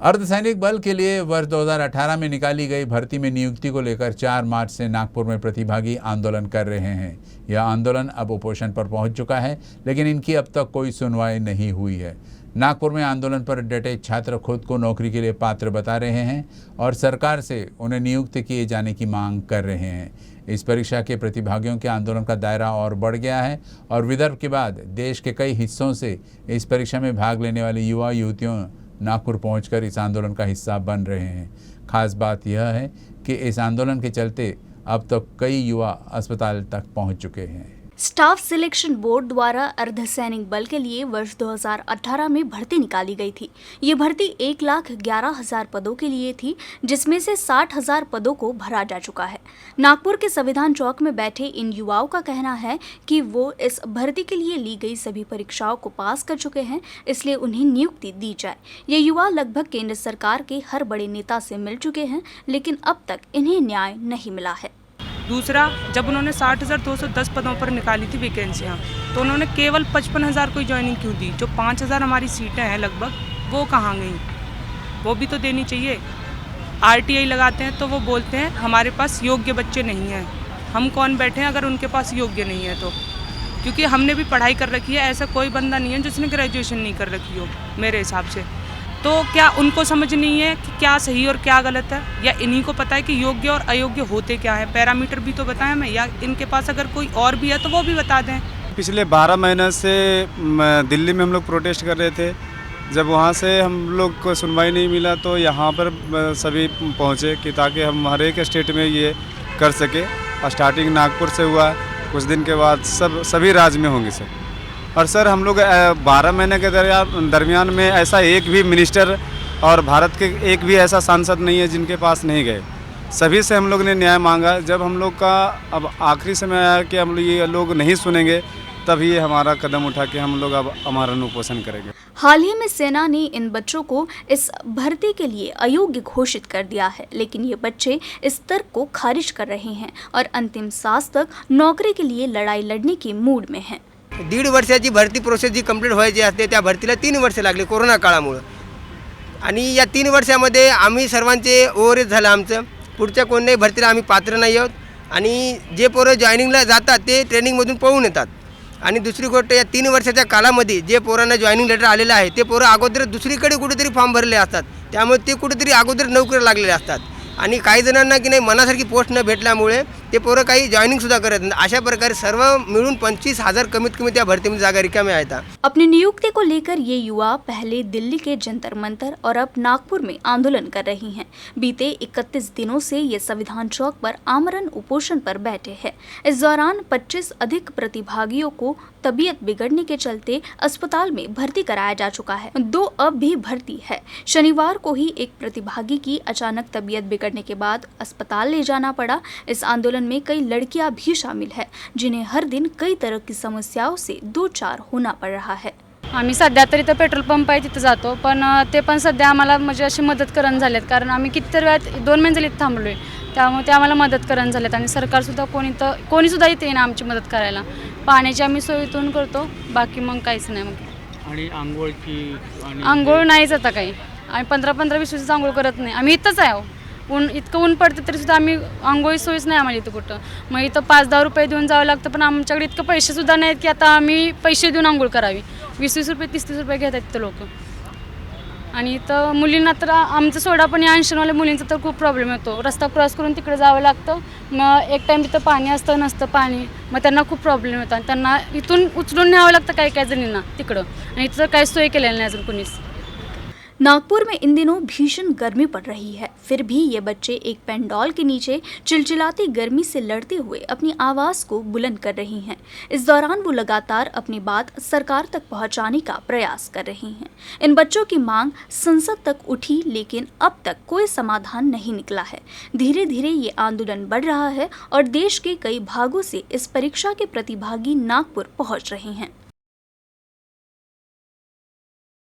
अर्धसैनिक बल के लिए वर्ष 2018 में निकाली गई भर्ती में नियुक्ति को लेकर 4 मार्च से नागपुर में प्रतिभागी आंदोलन कर रहे हैं। यह आंदोलन अब उपोषण पर पहुंच चुका है, लेकिन इनकी अब तक कोई सुनवाई नहीं हुई है। नागपुर में आंदोलन पर डटे छात्र खुद को नौकरी के लिए पात्र बता रहे हैं और सरकार से उन्हें नियुक्त किए जाने की मांग कर रहे हैं। इस परीक्षा के प्रतिभागियों के आंदोलन का दायरा और बढ़ गया है और विदर्भ के बाद देश के कई हिस्सों से इस परीक्षा में भाग लेने वाले युवा युवतियों नागपुर पहुंचकर इस आंदोलन का हिस्सा बन रहे हैं। खास बात यह है कि इस आंदोलन के चलते अब तक कई युवा अस्पताल तक पहुंच चुके हैं। स्टाफ सिलेक्शन बोर्ड द्वारा अर्धसैनिक बल के लिए वर्ष 2018 में भर्ती निकाली गई थी। ये भर्ती 1,11,000 पदों के लिए थी, जिसमें से 60,000 पदों को भरा जा चुका है। नागपुर के संविधान चौक में बैठे इन युवाओं का कहना है कि वो इस भर्ती के लिए ली गई सभी परीक्षाओं को पास कर चुके हैं, इसलिए उन्हें नियुक्ति दी जाए। ये युवा लगभग केंद्र सरकार के हर बड़े नेता से मिल चुके हैं, लेकिन अब तक इन्हें न्याय नहीं मिला है। दूसरा, जब उन्होंने 60,210 पदों पर निकाली थी वैकेंसियाँ, तो उन्होंने केवल 55,000 को ज्वाइनिंग क्यों दी? जो 5,000 हमारी सीटें हैं लगभग, वो कहाँ गई? वो भी तो देनी चाहिए। RTI लगाते हैं तो वो बोलते हैं हमारे पास योग्य बच्चे नहीं हैं। हम कौन बैठे हैं अगर उनके पास योग्य नहीं है तो? क्योंकि हमने भी पढ़ाई कर रखी है, ऐसा कोई बंदा नहीं है जिसने ग्रेजुएशन नहीं कर रखी हो मेरे हिसाब से। तो क्या उनको समझ नहीं है कि क्या सही और क्या गलत है? या इन्हीं को पता है कि योग्य और अयोग्य होते क्या है? पैरामीटर भी तो बताएं हमें, या इनके पास अगर कोई और भी है तो वो भी बता दें। पिछले 12 महीने से दिल्ली में हम लोग प्रोटेस्ट कर रहे थे। जब वहाँ से हम लोग को सुनवाई नहीं मिला तो यहाँ पर सभी पहुँचे कि ताकि हम हर एक स्टेट में ये कर सके। स्टार्टिंग नागपुर से हुआ, कुछ दिन के बाद सभी राज्य में होंगे सर। और सर हम लोग 12 महीने के दरमियान में ऐसा एक भी मिनिस्टर और भारत के एक भी ऐसा सांसद नहीं है जिनके पास नहीं गए। सभी से हम लोग ने न्याय मांगा। जब हम लोग का अब आखिरी समय आया कि हम लोग ये लोग नहीं सुनेंगे, तभी हमारा कदम उठा के हम लोग अब हमारा उपोषण करेंगे। हाल ही में सेना ने इन बच्चों को इस भर्ती के लिए अयोग्य घोषित कर दिया है, लेकिन ये बच्चे इस तर्क को खारिज कर रहे हैं और अंतिम सांस तक नौकरी के लिए लड़ाई लड़ने की मूड में हैं। 1.5 वर्षाची भरती प्रोसेस जी कंप्लीट व्हायची असते त्या भरतीला 3 वर्ष लागली कोरोना काळामुळे। आणि या 3 वर्षामध्ये आम्ही सर्वांचे ओव्हरेज झालं आमचं। पुढच्या कोणत्याही भरतीला आम्ही पात्र नाही आहोत आणि जे पोरं जॉईनिंगला जातात ते ट्रेनिंगमधून पळून येतात। आणि दुसरी गोष्ट, या 3 वर्षाच्या कालामध्ये जे पोरांना जॉईनिंग लेटर आलेलं आहे ते पोरं अगोदर दुसरीकडे कुठेतरी फॉर्म भरले असतात, त्यामुळे ते कुठेतरी अगोदर नोकरी लागलेले असतात। आणि काही जणांना की नाही मनासारखी पोस्ट न भेटल्यामुळे ते पोरं काही जॉइनिंग सुद्धा करत नाही। अशा प्रकारे सर्व मिळून 25,000 कमीत कमी त्या भरतीमध्ये जागा रिकाम्या आहेत। अपनी नियुक्ति को लेकर ये युवा पहले दिल्ली के जंतर मंतर और अब नागपुर में आंदोलन कर रही हैं। बीते 31 दिनों से ये संविधान चौक पर आमरण उपोषण पर बैठे हैं। इस दौरान 25 अधिक प्रतिभागियों को तबीयत बिगड़ने के चलते अस्पताल में भर्ती कराया जा चुका है। 2 अब भी भर्ती है। शनिवार को ही एक प्रतिभागी की अचानक तबीयत बिगड़ने के बाद अस्पताल ले जाना पड़ा। इस आंदोलन में कई लड़कियां भी शामिल है, जिन्हें हर दिन कई तरह की समस्याओं से दो चार होना पड़ रहा है। आम्ही सध्या तरी तर पेट्रोल पंप आहे तिथे जातो, पण ते पण सध्या आम्हाला म्हणजे अशी मदत करण झालेत, कारण आम्ही कितीतरी वेळात 2 महिने झाले थांबलोय, त्यामुळे ते आम्हाला मदत करण झालेत आणि सरकारसुद्धा कोणी सुद्धा इथे येईना आमची मदत करायला। पाण्याची आम्ही सोय इथून करतो, बाकी मग काहीच नाही। मग आणि आंघोळ नाहीच आता काही, आम्ही 15-15, 20 दिवस आंघोळ करत नाही। आम्ही इथंच आहे, इतकं ऊन पडतं तरी सुद्धा आम्ही आंघोळी सोयीच नाही आम्हाला इथं कुठं। मग इथं 5-10 रुपये देऊन जावं लागतं, पण आमच्याकडे इतकं पैसे सुद्धा नाहीत की आता आम्ही पैसे देऊन आंघोळ करावी। 20-20 रुपये 30-30 रुपये घेतात इथं लोक। आणि इथं मुलींना तर आमचं सोडा, पण या अंशनवाल्या मुलींचा तर खूप प्रॉब्लेम येतो। रस्ता क्रॉस करून तिकडे जावं लागतं, मग एक टाईम तिथं पाणी असतं नसतं पाणी, मग त्यांना खूप प्रॉब्लेम येतो आणि त्यांना इथून उचलून न्यावं लागतं काही जणींना तिकडं, आणि इथं काही सोय केलेली नाही अजून कोणीच। नागपुर में इन दिनों भीषण गर्मी पड़ रही है, फिर भी ये बच्चे एक पेंडॉल के नीचे चिलचिलाती गर्मी से लड़ते हुए अपनी आवाज़ को बुलंद कर रही हैं। इस दौरान वो लगातार अपनी बात सरकार तक पहुंचाने का प्रयास कर रही हैं। इन बच्चों की मांग संसद तक उठी, लेकिन अब तक कोई समाधान नहीं निकला है। धीरे धीरे ये आंदोलन बढ़ रहा है और देश के कई भागों से इस परीक्षा के प्रतिभागी नागपुर पहुँच रहे हैं।